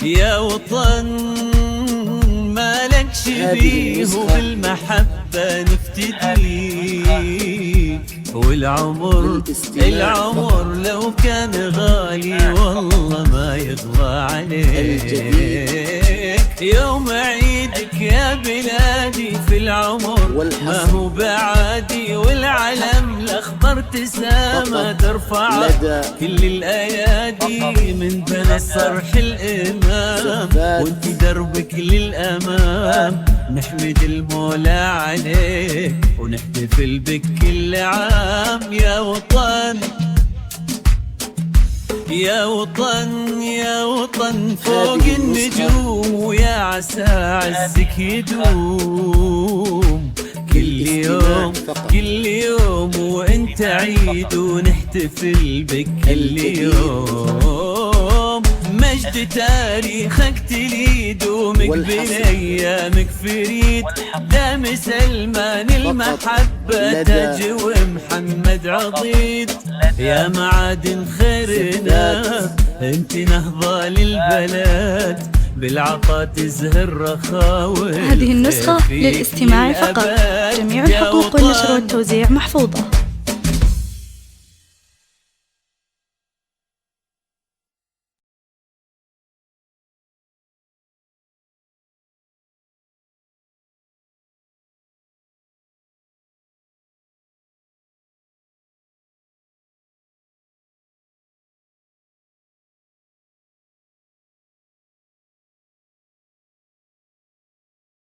يا وطن ما لك شبيه وبالمحبة نفتديك، والعمر لو كان غالي والله ما يغلى عليك. يوم عيدك يا بلادي في العمر ما هو بعادي، والعلم الأخضر تسامى ترفع كل الأيادي، من بنى الصرح الإمام وانت دربك للأمام. نحمد المولى عليك ونحتفل بك كل عام. يا وطن يا وطن يا وطن فوق النجوم، ويا عسى عزك يدوم كل يوم وانت عيد، ونحتفل بك كل يوم. مجد تاريخك تليد ومقبل ايامك فريد، دام سلمان المحبة تاج ومحمد عضيد. يا معادن خيرنا انت نهضة للبلد، بالعطا تزهر رخاوي. هذه النسخة للاستماع فقط، جميع الحقوق والنشر والتوزيع محفوظة.